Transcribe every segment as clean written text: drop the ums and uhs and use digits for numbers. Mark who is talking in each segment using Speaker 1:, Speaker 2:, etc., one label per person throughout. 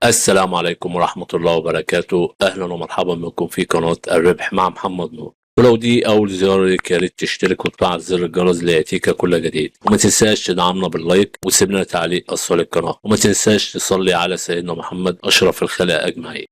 Speaker 1: السلام عليكم ورحمة الله وبركاته. أهلا ومرحبا بكم في قناة الربح مع محمد نور. ولو دي أول زيارة ليك يا ريت تشترك وتفعل زر الجرس ليأتيك كل جديد، وما تنساش تدعمنا باللايك وتسيب لنا تعليق أسفل القناة، وما تنساش تصلي على سيدنا محمد أشرف الخلق أجمعين.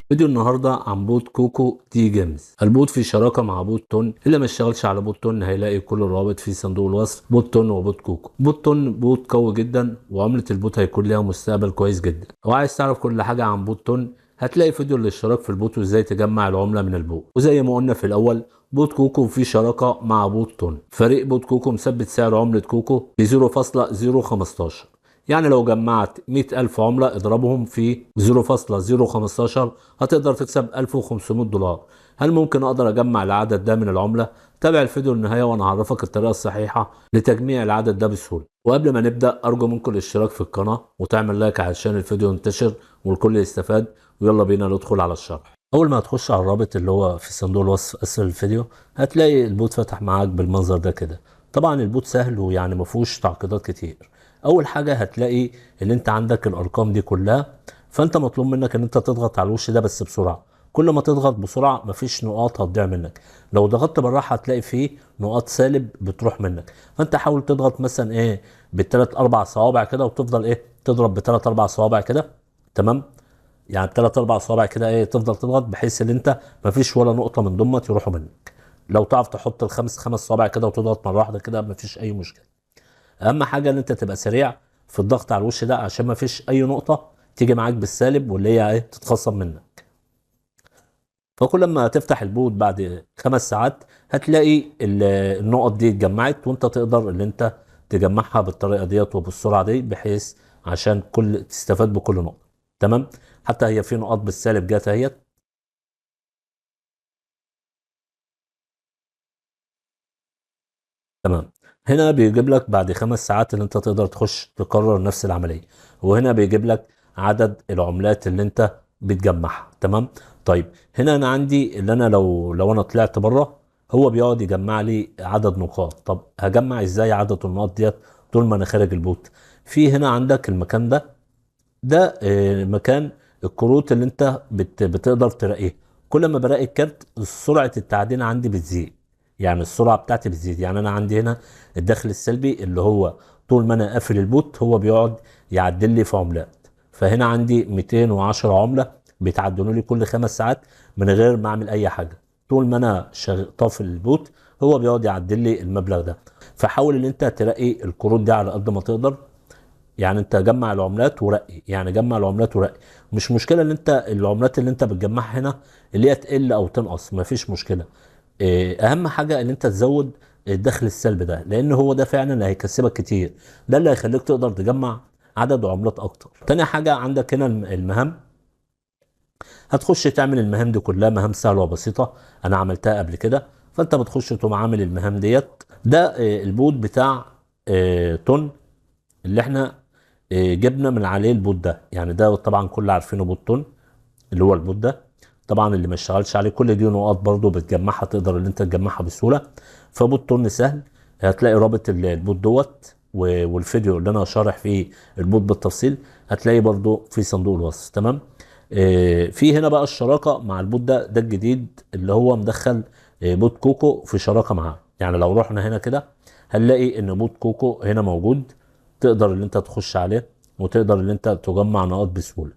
Speaker 1: فيديو النهارده عن بوت كوكو دي جيمز. البوت في شراكه مع بوت تون. اللي ما اشتغلش على بوت تون هيلاقي كل الروابط في صندوق الوصف. بوت تون وبوت كوكو. بوت تون بوت قوي جدا، وعمله البوت هيكون ليها مستقبل كويس جدا. وعايز تعرف كل حاجه عن بوت تون هتلاقي فيديو الاشتراك في البوت وازاي تجمع العمله من البوت. وزي ما قلنا في الاول، بوت كوكو في شراكه مع بوت تون. فريق بوت كوكو مثبت سعر عمله كوكو ب 0.015. يعني لو جمعت 100,000 عملة اضربهم في 0.015 هتقدر تكسب $1500. هل ممكن اقدر اجمع العدد ده من العملة؟ تابع الفيديو للنهاية وانا هعرفك الطريقة الصحيحة لتجميع العدد ده بسهولة. وقبل ما نبدأ ارجو منكم الاشتراك في القناة وتعمل لايك علشان الفيديو ينتشر والكل يستفاد. ويلا بينا ندخل على الشرح. اول ما هتخش على الرابط اللي هو في صندوق الوصف اسفل الفيديو هتلاقي البوت فتح معاك بالمنظر ده كده. طبعا البوت سهل ويعني ما فيهوش تعقيدات كتير. اول حاجه هتلاقي اللي انت عندك الارقام دي كلها، فانت مطلوب منك ان انت تضغط على الوش ده بس بسرعه. كل ما تضغط بسرعه مفيش نقاط هتضيع منك. لو ضغطت بالراحه هتلاقي فيه نقاط سالب بتروح منك. فانت حاول تضغط مثلا بالثلاث اربع صوابع كده، وتفضل تضرب بثلاث اربع صوابع كده. تمام. يعني بثلاث اربع صوابع كده تفضل تضغط بحيث ان انت مفيش ولا نقطه من دمت يروحوا منك. لو تعرف تحط خمس صوابع كده وتضغط مره واحده كده مفيش اي مشكله. اهم حاجه ان انت تبقى سريع في الضغط على الوش ده عشان ما فيش اي نقطه تيجي معاك بالسالب واللي هي تتخصم منك. فكل ما تفتح البوت بعد 5 ساعات هتلاقي النقط دي اتجمعت، وانت تقدر ان انت تجمعها بالطريقه ديت وبالسرعه دي بحيث عشان تستفاد بكل نقطه. تمام. حتى هي في نقاط بالسالب جات اهيت. تمام. هنا بيجيب لك بعد 5 ساعات اللي انت تقدر تخش تكرر نفس العملية. وهنا بيجيب لك عدد العملات اللي انت بتجمعها. تمام. طيب هنا انا عندي اللي انا لو انا طلعت بره هو بيقعد يجمع لي عدد نقاط. طب هجمع ازاي عدد النقاط ديت طول ما انا خارج البوت؟ في هنا عندك المكان ده مكان الكروت اللي انت بتقدر تراقيه. كل ما براقي الكارت سرعة التعدين عندي بتزيد، يعني السرعة بتاعتي بتزيد. يعني انا عندي هنا الدخل السلبي اللي هو طول ما انا قافل البوت هو بيقعد يعدل لي في عملات. فهنا عندي 210 عملة بيتعدلوا لي كل 5 ساعات من غير ما اعمل اي حاجة. طول ما انا طافل البوت هو بيقعد يعدل لي المبلغ ده. فحاول ان انت تراقي الكروت دي على قد ما تقدر. يعني انت جمع العملات ورقي، يعني جمع العملات ورقي. مش مشكله ان انت العملات اللي انت بتجمعها هنا اللي هي تقل او تنقص، مفيش مشكله. اهم حاجه ان انت تزود الدخل السلبي ده، لان هو ده فعلا اللي هيكسبك كتير. ده اللي هيخليك تقدر تجمع عدد عملات اكتر. تاني حاجه عندك هنا المهام. هتخش تعمل المهام دي كلها مهام سهله وبسيطه، انا عملتها قبل كده. فانت بتخش تقوم عامل المهام ديت. ده البوت بتاع تون اللي احنا جبنا من عليه البوت ده. يعني ده طبعا كل عارفينه بوت تون اللي هو البوت ده. طبعا اللي ما اشتغلش عليه كل دي نقاط برضو بتجمعها، تقدر ان انت تجمعها بسهوله. فبوت تون سهل. هتلاقي رابط البوت والفيديو اللي انا شارح فيه البوت بالتفصيل هتلاقي برضو في صندوق الوصف. تمام. في هنا بقى الشراكه مع البوت ده الجديد اللي هو مدخل بوت كوكو في شراكه معاه. يعني لو رحنا هنا كده هنلاقي ان بوت كوكو هنا موجود. تقدر ان انت تخش عليه وتقدر ان انت تجمع نقاط بسهوله.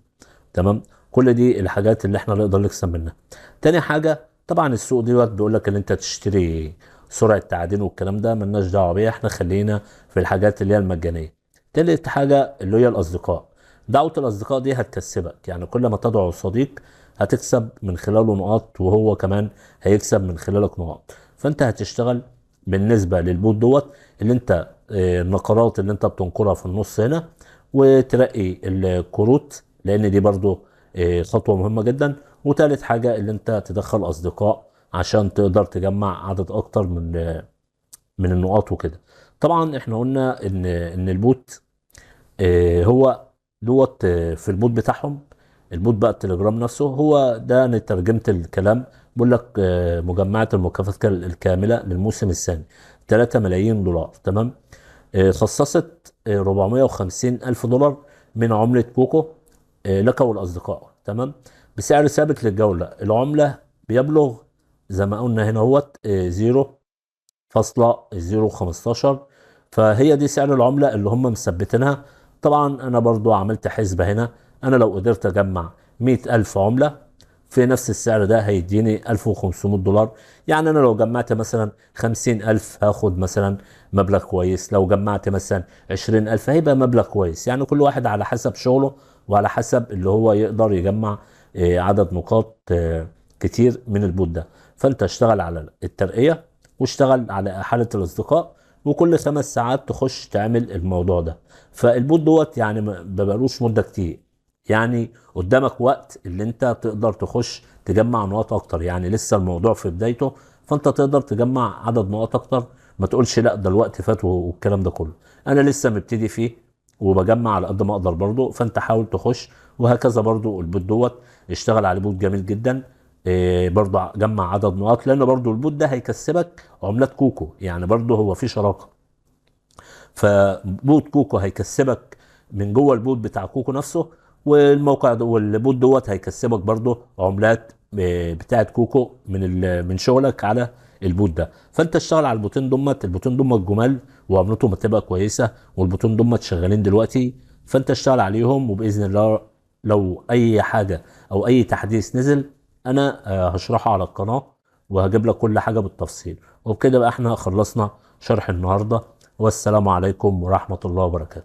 Speaker 1: تمام. كل دي الحاجات اللي احنا نقدر نكسب منها. تاني حاجه طبعا السوق دلوقتي بيقول لك ان انت تشتري سرعه تعدين والكلام ده ملناش دعوه بيه، احنا خلينا في الحاجات اللي هي المجانيه. تالت حاجه اللي هي الاصدقاء. دعوه الاصدقاء دي هتكسبك، يعني كل ما تدعو صديق هتكسب من خلاله نقاط وهو كمان هيكسب من خلالك نقاط. فانت هتشتغل بالنسبه للبوت اللي انت النقرات اللي انت بتنقرها في النص هنا، وترقي الكروت لان دي برضو خطوة مهمة جدا. وتالت حاجة اللي انت تدخل اصدقاء عشان تقدر تجمع عدد اكتر من النقاط وكده. طبعا احنا قلنا ان البوت هو دوت في البوت بتاعهم. البوت بقى التليجرام نفسه هو ده، انا ترجمت الكلام. بقول لك مجمعة المكافآت الكاملة للموسم الثاني 3 ملايين دولار. تمام. خصصت 450 ألف دولار من عملة كوكو لك ولأصدقائك. تمام. بسعر ثابت للجولة. العملة بيبلغ زي ما قلنا هنا هوت 0.015. فهي دي سعر العملة اللي هم مثبتينها. طبعا انا برضو عملت حسبة هنا. انا لو قدرت اجمع 100,000 عملة في نفس السعر ده هيديني 1500 دولار. يعني انا لو جمعت مثلا 50,000 هاخد مثلا مبلغ كويس، لو جمعت مثلا 20,000 هيبقى مبلغ كويس. يعني كل واحد على حسب شغله وعلى حسب اللي هو يقدر يجمع عدد نقاط كتير من البوت ده. فانت اشتغل على الترقية واشتغل على حالة الأصدقاء، وكل 5 ساعات تخش تعمل الموضوع ده. فالبوت دوت يعني ما بقالوش مدة كتير. يعني قدامك وقت اللي انت تقدر تخش تجمع نقاط اكتر، يعني لسه الموضوع في بدايته. فانت تقدر تجمع عدد نقاط اكتر. ما تقولش لا ده الوقت فات والكلام ده كله. انا لسه مبتدي فيه وبجمع على قد ما اقدر برضو. فانت حاول تخش وهكذا. برضو البوت دوت اشتغل عليه، بوت جميل جدا. برضو جمع عدد نقاط، لان برضو البوت ده هيكسبك عملات كوكو. يعني برضو هو في شراكة. فبوت كوكو هيكسبك من جوه البوت بتاع كوكو نفسه، والموقع ده والبوت دوت هيكسبك برضو عملات بتاعت كوكو من شغلك على البوت ده. فانت اشتغل على البوتين دمت. البوتين دمت جمال وعملتهم هتبقى كويسه، والبوتين دمت شغالين دلوقتي. فانت اشتغل عليهم، وباذن الله لو اي حاجه او اي تحديث نزل انا هشرحه على القناه، وهجيب لك كل حاجه بالتفصيل. وبكده بقى احنا خلصنا شرح النهارده. والسلام عليكم ورحمة الله وبركاته.